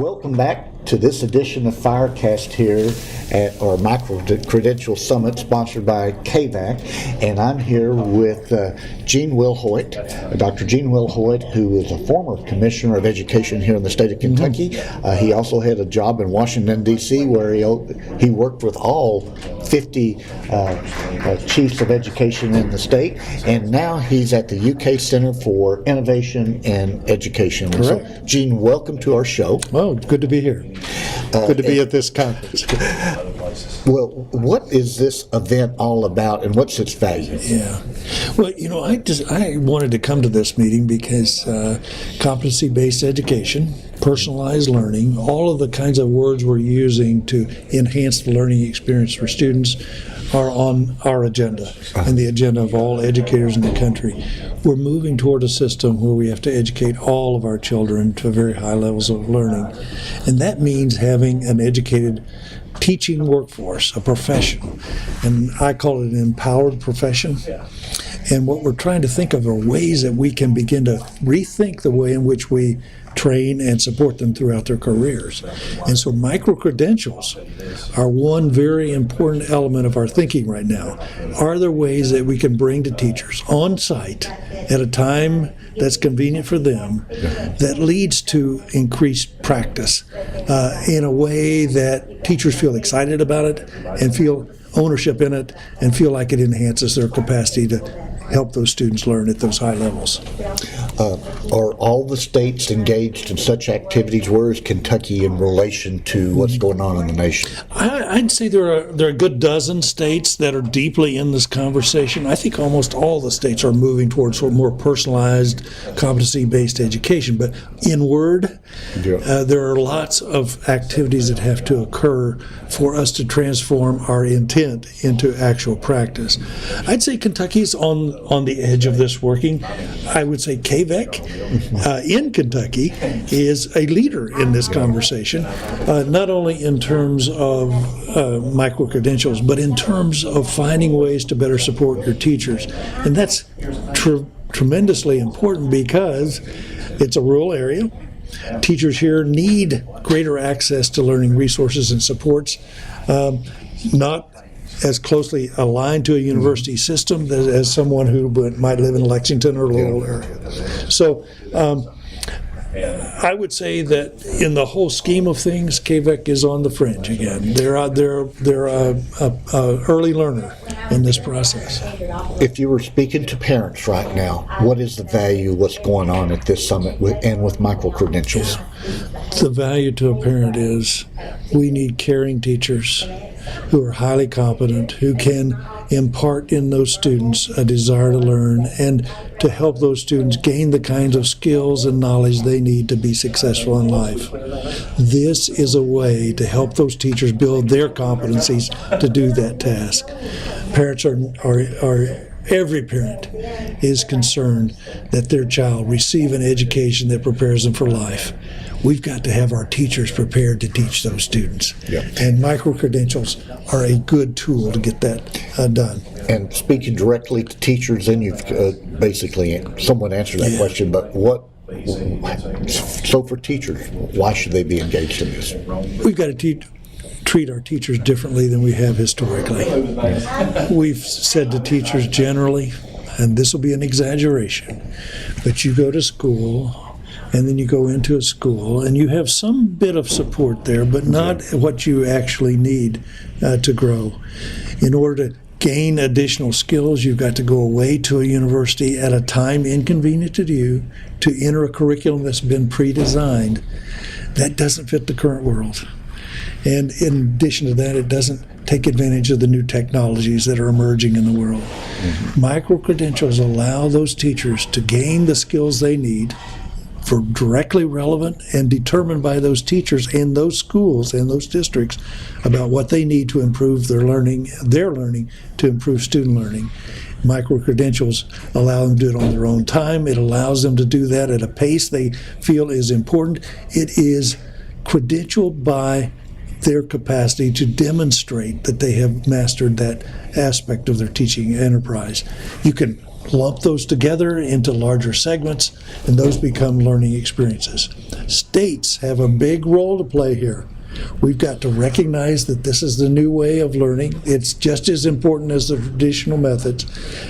Welcome back to this edition of Firecast here at our Micro Credential Summit sponsored by KVAC, and I'm here with Gene Wilhoit, Dr. Gene Wilhoit, who is a former Commissioner of Education here in the state of Kentucky. He also had a job in Washington, D.C., where he worked with all 50 chiefs of education in the state, and now he's at the UK Center for Innovation and Education. Correct. So, Gene, welcome to our show. Well, good to be here. Good to be at this conference. Well, what is this event all about, and what's its value? Yeah. Well, I wanted to come to this meeting because competency-based education, personalized learning, all of the kinds of words we're using to enhance the learning experience for students are on our agenda and the agenda of all educators in the country. We're moving toward a system where we have to educate all of our children to very high levels of learning. And that means having an educated teaching workforce, a profession. And I call it an empowered profession. And what we're trying to think of are ways that we can begin to rethink the way in which we train and support them throughout their careers. And so micro-credentials are one very important element of our thinking right now. Are there ways that we can bring to teachers on site at a time that's convenient for them that leads to increased practice in a way that teachers feel excited about it and feel ownership in it and feel like it enhances their capacity to help those students learn at those high levels. Are all the states engaged in such activities? Where is Kentucky in relation to what's going on in the nation? I'd say there are a good dozen states that are deeply in this conversation. I think almost all the states are moving towards sort of more personalized, competency-based education. But in word, there are lots of activities that have to occur for us to transform our intent into actual practice. I'd say Kentucky's on the edge of this working. I would say KVAC in Kentucky is a leader in this conversation, not only in terms of micro-credentials, but in terms of finding ways to better support your teachers. And that's tremendously important because it's a rural area. Teachers here need greater access to learning resources and supports, not as closely aligned to a university system as someone who might live in Lexington or Lowell area. So I would say that in the whole scheme of things, KVAC is on the fringe again. They're a early learner in this process. If you were speaking to parents right now, what is the value of what's going on at this summit and with micro-credentials? The value to a parent is we need caring teachers who are highly competent, who can impart in those students a desire to learn and to help those students gain the kinds of skills and knowledge they need to be successful in life. This is a way to help those teachers build their competencies to do that task. Parents every parent is concerned that their child receive an education that prepares them for life. We've got to have our teachers prepared to teach those students. And micro-credentials are a good tool to get that done. And speaking directly to teachers, then you've basically someone answered that question, but so for teachers, why should they be engaged in this? We've got to treat our teachers differently than we have historically. We've said to teachers generally, and this will be an exaggeration, but you go to school and then you go into a school and you have some bit of support there, but not what you actually need to grow. In order to gain additional skills, you've got to go away to a university at a time inconvenient to you to enter a curriculum that's been pre-designed. That doesn't fit the current world. And in addition to that, it doesn't take advantage of the new technologies that are emerging in the world. Micro-credentials allow those teachers to gain the skills they need for directly relevant and determined by those teachers in those schools and those districts about what they need to improve their learning to improve student learning. Micro-credentials allow them to do it on their own time. It allows them to do that at a pace they feel is important. It is credentialed by their capacity to demonstrate that they have mastered that aspect of their teaching enterprise. You can lump those together into larger segments, and those become learning experiences. States have a big role to play here. We've got to recognize that this is the new way of learning. It's just as important as the traditional methods,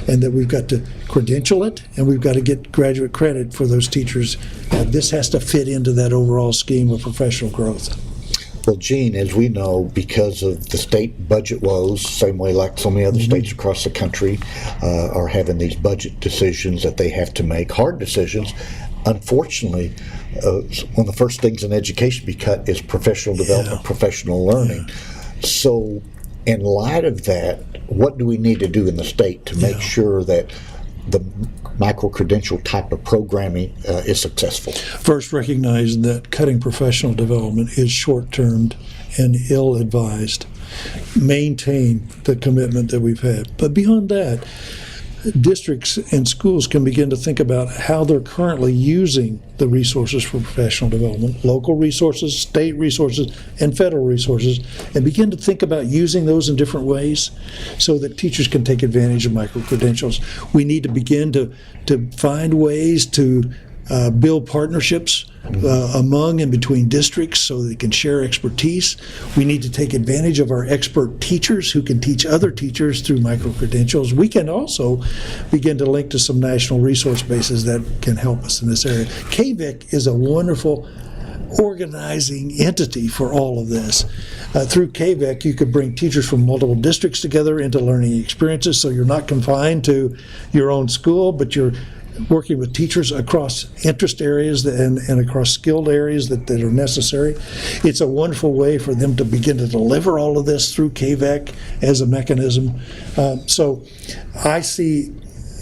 and that we've got to credential it, and we've got to get graduate credit for those teachers. This has to fit into that overall scheme of professional growth. Well, Gene, as we know, because of the state budget woes, same way like so many other states across the country are having these budget decisions that they have to make, hard decisions. Unfortunately, one of the first things in education be cut is professional development, professional learning. So in light of that, what do we need to do in the state to make sure that the micro-credential type of programming is successful? First, recognize that cutting professional development is short-termed and ill-advised. Maintain the commitment that we've had. But beyond that, districts and schools can begin to think about how they're currently using the resources for professional development, local resources, state resources, and federal resources, and begin to think about using those in different ways so that teachers can take advantage of micro-credentials. We need to begin to find ways to build partnerships among and between districts so they can share expertise. We need to take advantage of our expert teachers who can teach other teachers through micro-credentials. We can also begin to link to some national resource bases that can help us in this area. KVIC is a wonderful organizing entity for all of this. Through KVIC, you could bring teachers from multiple districts together into learning experiences, so you're not confined to your own school, but you're working with teachers across interest areas and across skilled areas that are necessary. It's a wonderful way for them to begin to deliver all of this through KVAC as a mechanism. So I see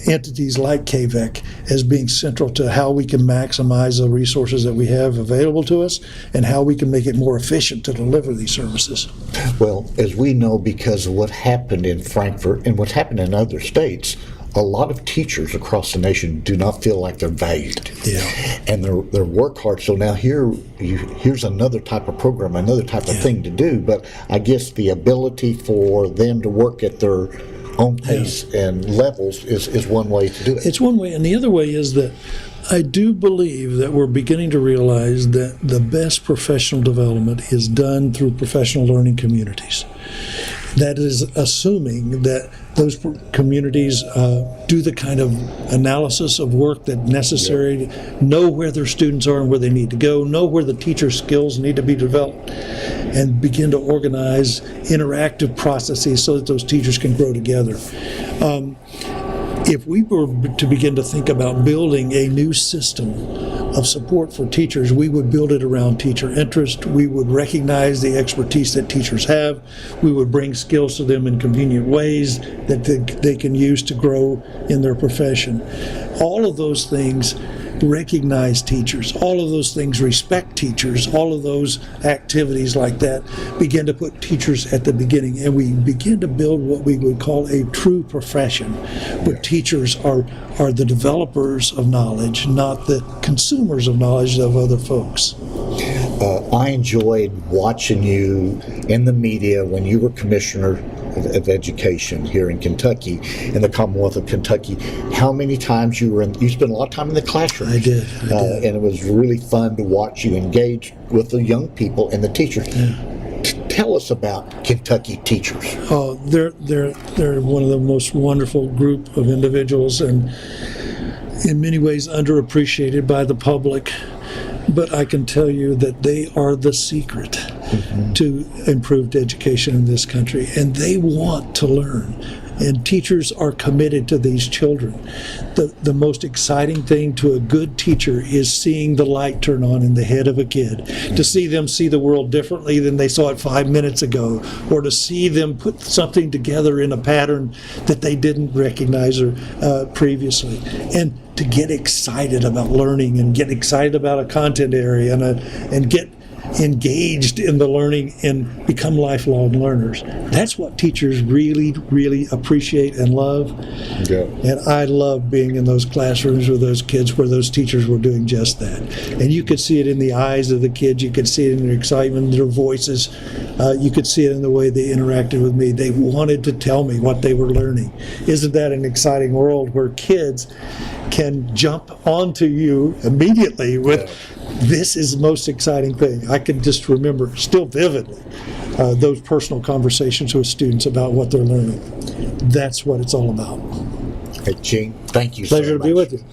entities like KVAC as being central to how we can maximize the resources that we have available to us and how we can make it more efficient to deliver these services. Well, as we know, because of what happened in Frankfurt and what's happened in other states, a lot of teachers across the nation do not feel like they're valued, and they work hard. So now here's another type of program, another type of thing to do. But I guess the ability for them to work at their own pace and levels is one way to do it. It's one way, and the other way is that I do believe that we're beginning to realize that the best professional development is done through professional learning communities. That is assuming that those communities do the kind of analysis of work that's necessary, to know where their students are and where they need to go, know where the teacher skills need to be developed, and begin to organize interactive processes so that those teachers can grow together. If we were to begin to think about building a new system of support for teachers, we would build it around teacher interest. We would recognize the expertise that teachers have. We would bring skills to them in convenient ways that they can use to grow in their profession. All of those things recognize teachers. All of those things respect teachers. All of those activities like that begin to put teachers at the beginning, and we begin to build what we would call a true profession, where teachers are the developers of knowledge, not the consumers of knowledge of other folks. I enjoyed watching you in the media when you were commissioner of education here in Kentucky, in the Commonwealth of Kentucky. How many times you spent a lot of time in the classroom. I did. And it was really fun to watch you engage with the young people and the teachers. Tell us about Kentucky teachers. Oh, they're one of the most wonderful group of individuals, and in many ways underappreciated by the public. But I can tell you that they are the secret to improved education in this country, and they want to learn. And teachers are committed to these children. The most exciting thing to a good teacher is seeing the light turn on in the head of a kid, to see them see the world differently than they saw it 5 minutes ago, or to see them put something together in a pattern that they didn't recognize previously. And to get excited about learning and get excited about a content area and get engaged in the learning and become lifelong learners. That's what teachers really, really appreciate and love. Yeah. And I love being in those classrooms with those kids where those teachers were doing just that. And you could see it in the eyes of the kids. You could see it in their excitement, their voices. You could see it in the way they interacted with me. They wanted to tell me what they were learning. Isn't that an exciting world where kids can jump onto you immediately with, this is the most exciting thing. I can just remember still vividly those personal conversations with students about what they're learning. That's what it's all about. Hey, Gene, thank you Pleasure so to much. be with you.